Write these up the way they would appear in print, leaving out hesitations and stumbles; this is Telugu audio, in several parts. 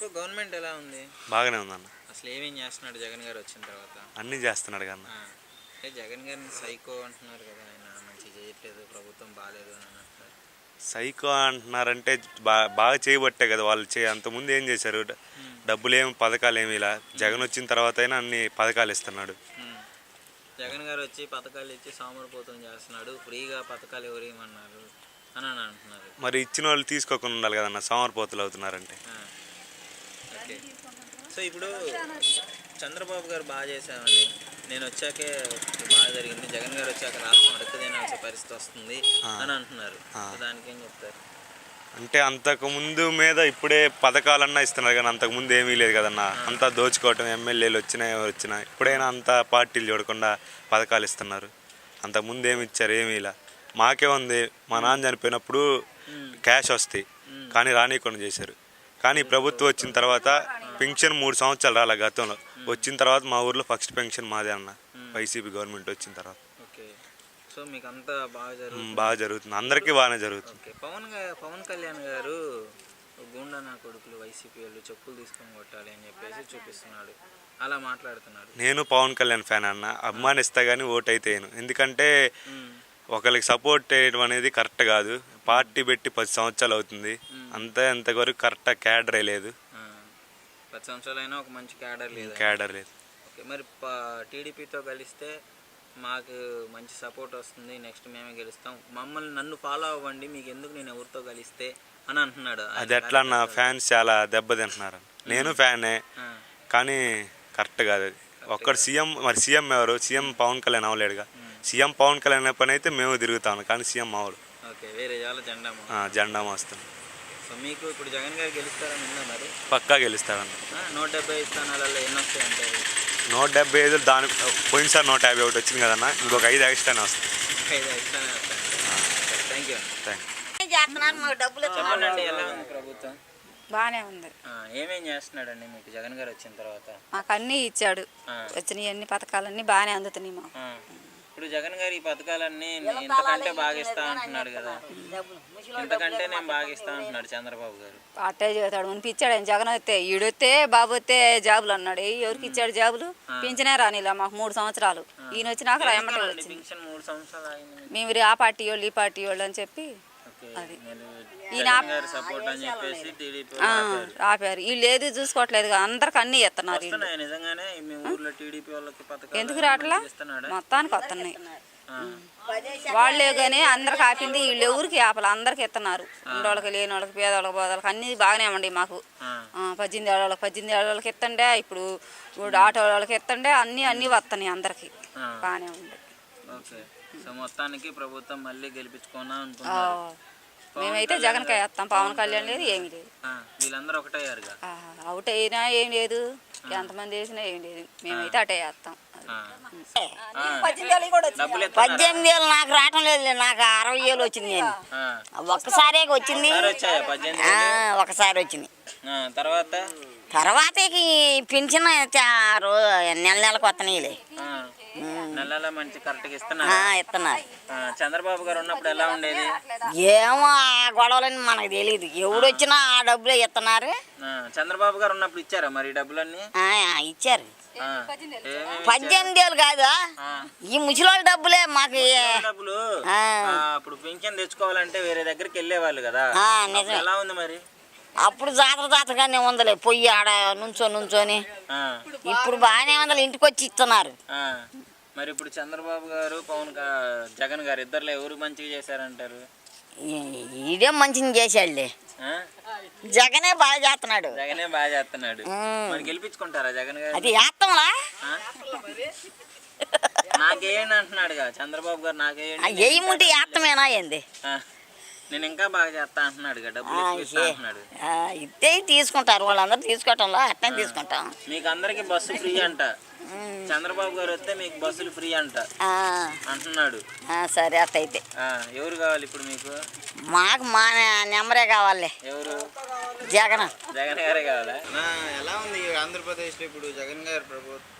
చెప్పు, గవర్నమెంట్ ఎలా ఉంది? బాగానే ఉందన్న. అసలు ఏమేం చేస్తున్నాడు జగన్ గారు వచ్చిన తర్వాత? అన్నీ చేస్తున్నాడు కన్నా. జగన్ గారిని సైకో అంటున్నారు కదా, ఆయన మంచిగా చేయట్లేదు, ప్రభుత్వం బాగాలేదు అని అంటున్నారు. సైకో అంటున్నారంటే బాగా చేయబట్టే కదా వాళ్ళు అంతకుముందు ఏం చేశారు? డబ్బులేమి పథకాలు ఏమి ఇలా జగన్ వచ్చిన తర్వాత అయినా అన్ని పథకాలు ఇస్తున్నాడు. జగన్ గారు వచ్చి పథకాలు ఇచ్చి సోమరిపోతం చేస్తున్నాడు, ఫ్రీగా పథకాలు ఎవరు ఏమన్నారు అని అంటున్నారు. మరి ఇచ్చిన వాళ్ళు తీసుకోకుండా ఉండాలి కదన్న, సోమరిపోతులు అవుతున్నారంటే. ఓకే, సో ఇప్పుడు చంద్రబాబు గారు బాగా చేశామని, నేను వచ్చాకే బాగా జరిగింది, జగన్ గారు వచ్చాక రాష్ట్రం అడుగుతినాల్సిన పరిస్థితి వస్తుంది అని అంటున్నారు. దానికి ఏం చెప్తారు? అంటే అంతకుముందు మీద ఇప్పుడే పథకాలన్నా ఇస్తున్నారు కానీ అంతకుముందు ఏమీ లేదు కదన్నా. అంతా దోచుకోవటం, ఎమ్మెల్యేలు వచ్చినా ఎవరు వచ్చినా ఇప్పుడైనా అంతా పార్టీలు చూడకుండా పథకాలు ఇస్తున్నారు. అంతకుముందు ఏమి ఇచ్చారు? ఏమీ ఇలా. మాకే ఉంది, మా నాన్న చనిపోయినప్పుడు క్యాష్ వస్తాయి కానీ రానియకుండా చేశారు. కానీ ప్రభుత్వం వచ్చిన తర్వాత పెన్షన్ 3 సంవత్సరాలు రాలే గతంలో. వచ్చిన తర్వాత మా ఊర్లో ఫస్ట్ పెన్షన్ మాదే అన్న, వైసీపీ గవర్నమెంట్ వచ్చిన తర్వాత. సో మీకు అంతా బాగా జరుగుతుంది, అందరికీ బాగానే జరుగుతుంది. పవన్ కళ్యాణ్ గారు గుండా నా కొడుకులు వైసీపీ వాళ్ళు చెప్పులు తీసుకొని కొట్టాలి అని చెప్పేసి చూపిస్తున్నాడు, అలా మాట్లాడుతున్నారు. నేను పవన్ కళ్యాణ్ ఫ్యాన్ అన్న, అభిమానిస్తా కానీ ఓటు అయితే ఎందుకంటే ఒకరికి సపోర్ట్ చేయడం అనేది కరెక్ట్ కాదు. పార్టీ పెట్టి 10 సంవత్సరాలు అవుతుంది, అంతవరకు కరెక్ట్ క్యాడరే లేదు. 10 సంవత్సరాలైనా ఒక మంచి క్యాడర్ లేదు. ఓకే, మరి టీడీపీతో కలిస్తే మాకు మంచి సపోర్ట్ వస్తుంది, నెక్స్ట్ మేమే గెలుస్తాం, నన్ను ఫాలో అవ్వండి, మీకు ఎందుకు నేను ఎవరితో కలిస్తే అని అంటున్నాడు. అది ఎట్లా అన్న, ఫ్యాన్స్ చాలా దెబ్బతింటున్నారు. నేను ఫ్యానే కానీ కరెక్ట్ కాదు అది. ఒక్కడు సీఎం, మరి సీఎం ఎవరు? సీఎం పవన్ కళ్యాణ్ అవ్వలేడుగా. సీఎం పవన్ కళ్యాణ్ పని అయితే మేము తిరుగుతాము కానీ సీఎం అవడు. జెండా మోస్తాం. సో మీకు ఇప్పుడు జగన్ గారు గెలుస్తారని ఉందా? మరి పక్కా గెలుస్తారన్న. 170 స్థానాలలో ఎన్ని వస్తాయి అంటారు? 175 దాని పోయినసారి 151 వచ్చింది కదన్న, ఇంకొక 5 ఎక్స్ట్రానే వస్తాయి. 5 ఎక్స్ట్రానే వస్తాయి. Thank you. చెప్పండి, ఎలా ఉంది ప్రభుత్వం? బాగానే ఉంది. ఏమేం చేస్తున్నాడండి మీకు జగన్ గారు వచ్చిన తర్వాత? మాకు అన్నీ ఇచ్చాడు, వచ్చిన అన్ని పథకాలన్నీ బాగానే అందుతున్నాయి మాకు. ఇప్పుడు జగన్ గారు ఈ పథకాలన్నీ ఇంతకంటే బాగా ఇస్తా అంటున్నాడు కదా, ఇంతకంటే నేను బాగా ఇస్తా అంటున్నాడు చంద్రబాబు గారు. అట్టే చేస్తాడు, ఇచ్చాడు ఆయన. జగన్ వస్తే ఈడొస్తే బాబు వస్తే జాబులు అన్నాడు. ఎవరికి ఇచ్చాడు జాబులు? పింఛనే రానిలా మాకు 3 సంవత్సరాలు. ఈయన వచ్చినాక మేము ఆ పార్టీ వాళ్ళు ఈ పార్టీ వాళ్ళు అని చెప్పి అది ఆపారు. వీళ్ళు ఏది చూసుకోవట్లేదు, అందరికి అన్ని ఇస్తున్నారు. ఎందుకు రావట్లా? మొత్తానికి వస్తున్నాయి వాళ్ళే కానీ అందరికి ఆపింది వీళ్ళు ఎవరికి ఆపల, అందరికి ఇస్తున్నారు. ఉండోళ్ళకి, లేని వాళ్ళకి, పేదవాళ్ళకి, బోదవాళ్ళకి అన్ని బాగానే ఉండి మాకు. 18 ఏళ్ళకి ఇస్తండే, ఇప్పుడు ఆటో వాళ్ళకి ఇస్తండే, అన్ని వస్తున్నాయి అందరికి బాగానే ఉంది. మొత్తానికి ప్రభుత్వం మళ్ళీ గెలిపించుకున్నా మేమైతే జగన్కే వేస్తాం, పవన్ కళ్యాణ్ లేదు, ఏమి లేదు. వీళ్ళందరూ ఒకటయ్యారుగా. అవుట్ అయినా ఏం లేదు, ఎంతమంది వేసినా ఏం లేదు, మేమైతే అటే వేస్తాం. 18 ఏళ్ళు నాకు రావటం లేదు, నాకు 60 ఏళ్ళు వచ్చింది. నేను ఒక్కసారే వచ్చింది, ఒకసారి వచ్చింది. తర్వాత పెన్షన్ నెలకు వస్తున్నాయిలే. నెలలో మంచి కరెక్ట్గా ఇస్తున్నారు. చంద్రబాబు గారు ఉన్నప్పుడు ఎలా ఉండేది? ఏమో ఆ గొడవలని మనకు తెలియదు, ఎవడొచ్చినా ఆ డబ్బులే ఇస్తున్నారు. చంద్రబాబు గారు ఉన్నప్పుడు ఇచ్చారా మరి డబ్బులన్నీ? ఇచ్చారు. 18 ఏళ్ళు కాదు, ఈ ముసలోళ్ళ డబ్బులే మాకు. డబ్బులు అప్పుడు పింఛన్ తెచ్చుకోవాలంటే వేరే దగ్గరికి వెళ్ళేవాళ్ళు కదా, ఎలా ఉంది మరి? అప్పుడు జాతరగానే ఉందలే, పొయ్యి ఆడ నుంచొని. ఇప్పుడు బాగానే ఉందలే, ఇంటికి వచ్చి ఇస్తున్నారు. మరి ఇప్పుడు చంద్రబాబు గారు జగన్ గారు ఇద్దరులో ఎవరు మంచిగా చేశారంటారు? ఈడే మంచిగా చేశాడులే, జగనే బాగా చేస్తున్నాడు. మరి గెలిపించుకుంటారా జగన్ గారు? అది వేస్తాంలా, నాకేంటి అంటున్నాడుగా చంద్రబాబు గారు, నాకేంటి ఏముంటే వేస్తామేనా ఏంది? నేను ఇంకా బాగా చేస్తా అంటున్నాడు, డబ్బులు అంటున్నాడు. ఇదే తీసుకుంటారు వాళ్ళందరూ, తీసుకోవటంలో అట్నే తీసుకుంటాం. మీకు అందరికి బస్సు ఫ్రీ అంట, చంద్రబాబు గారు వస్తే మీకు బస్సులు ఫ్రీ అంట అంటున్నాడు. సరే అట్టయితే ఎవరు కావాలి ఇప్పుడు మీకు? మాకు మా నెంబరే కావాలి. ఎవరు? జగన్ గారే కావాలా? ఎలా ఉంది ఆంధ్రప్రదేశ్ లో ఇప్పుడు జగన్ గారి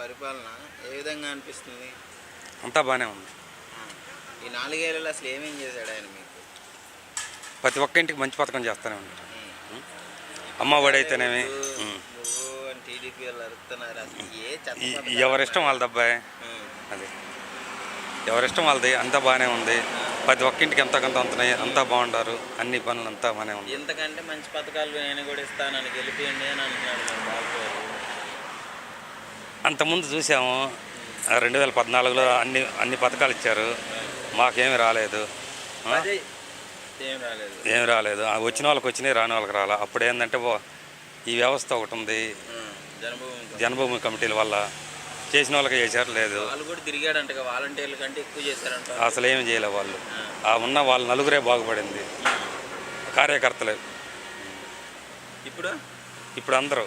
పరిపాలన ఏ విధంగా అనిపిస్తుంది? అంతా బాగానే ఉంది. ఈ 4 ఏళ్ళలో అసలు ఏమేం చేశాడు ఆయన మీకు? ప్రతి ఒక్క ఇంటికి మంచి పథకం చేస్తూనే ఉంటారు. అమ్మ ఒడి అయితేనేమి వైసీపీ వాళ్ళు అరుస్తున్నారు అసలు ఏ చెత్త ఎవరిష్టం వాళ్ళది అబ్బాయి, అది ఎవరిష్టం వాళ్ళది. అంతా బాగానే ఉంది, ప్రతి ఒక్కింటికి ఎంత కొంత అందుతున్నాయి, అంతా బాగుంటారు, అన్ని పనులు అంతా బాగానే ఉంది. ఎంతకంటే మంచి పథకాలు నేను కూడా ఇస్తానని గెలిపియండి అని అంటున్నాడు మరి బాబు గారు. అంతకుముందు చూసాము 2014లో అన్ని పథకాలు ఇచ్చారు, మాకేమీ రాలేదు. అదే ఏమి రాలేదు. వచ్చిన వాళ్ళకి వచ్చినాయి, రాని వాళ్ళకి రాలా. అప్పుడు ఏంటంటే ఈ వ్యవస్థ ఒకటి ఉంది, జన్మభూమి కమిటీల వల్ల చేసిన వాళ్ళకి చేశారు లేదు. వాళ్ళు కూడా తిరిగాడంట, వాలంటీర్ల కంటే ఎక్కువ చేశారంట. అసలు ఏమి చేయలేదు వాళ్ళు. ఆ ఉన్న వాళ్ళు నలుగురే బాగుపడింది, కార్యకర్తలే. ఇప్పుడు అందరూ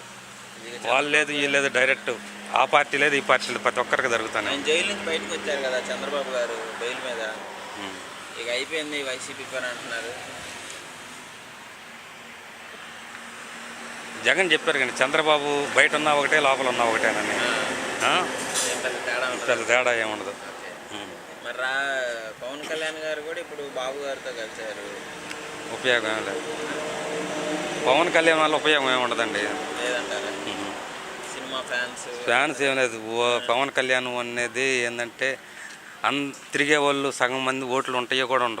వాళ్ళు లేదు, వీళ్ళు లేదు, డైరెక్ట్ ఆ పార్టీ లేదు, ఈ పార్టీ లేదు, ప్రతి ఒక్కరికి జరుగుతాను. ఆయన జైలు నుంచి బయటకు వచ్చారు కదా చంద్రబాబు గారు బెయిల్ మీద, ఇక అయిపోయింది వైసీపీ పని అంటున్నారు. జగన్ చెప్పారు కానీ చంద్రబాబు బయట ఉన్నా ఒకటే, లోపల ఉన్నా ఒకటేనని. పెద్ద తేడా ఏముండదు. మరి పవన్ కళ్యాణ్ గారు కూడా ఇప్పుడు బాబు గారితో కలిసారు, ఉపయోగం ఏం లేదు. పవన్ కళ్యాణ్ వల్ల ఉపయోగం ఏముండదండి. లేదంటారా? సినిమా ఫ్యాన్స్ ఏం లేదు. పవన్ కళ్యాణ్ అనేది ఏంటంటే తిరిగే వాళ్ళు సగం మంది ఓట్లు ఉంటాయో కూడా ఉండవు.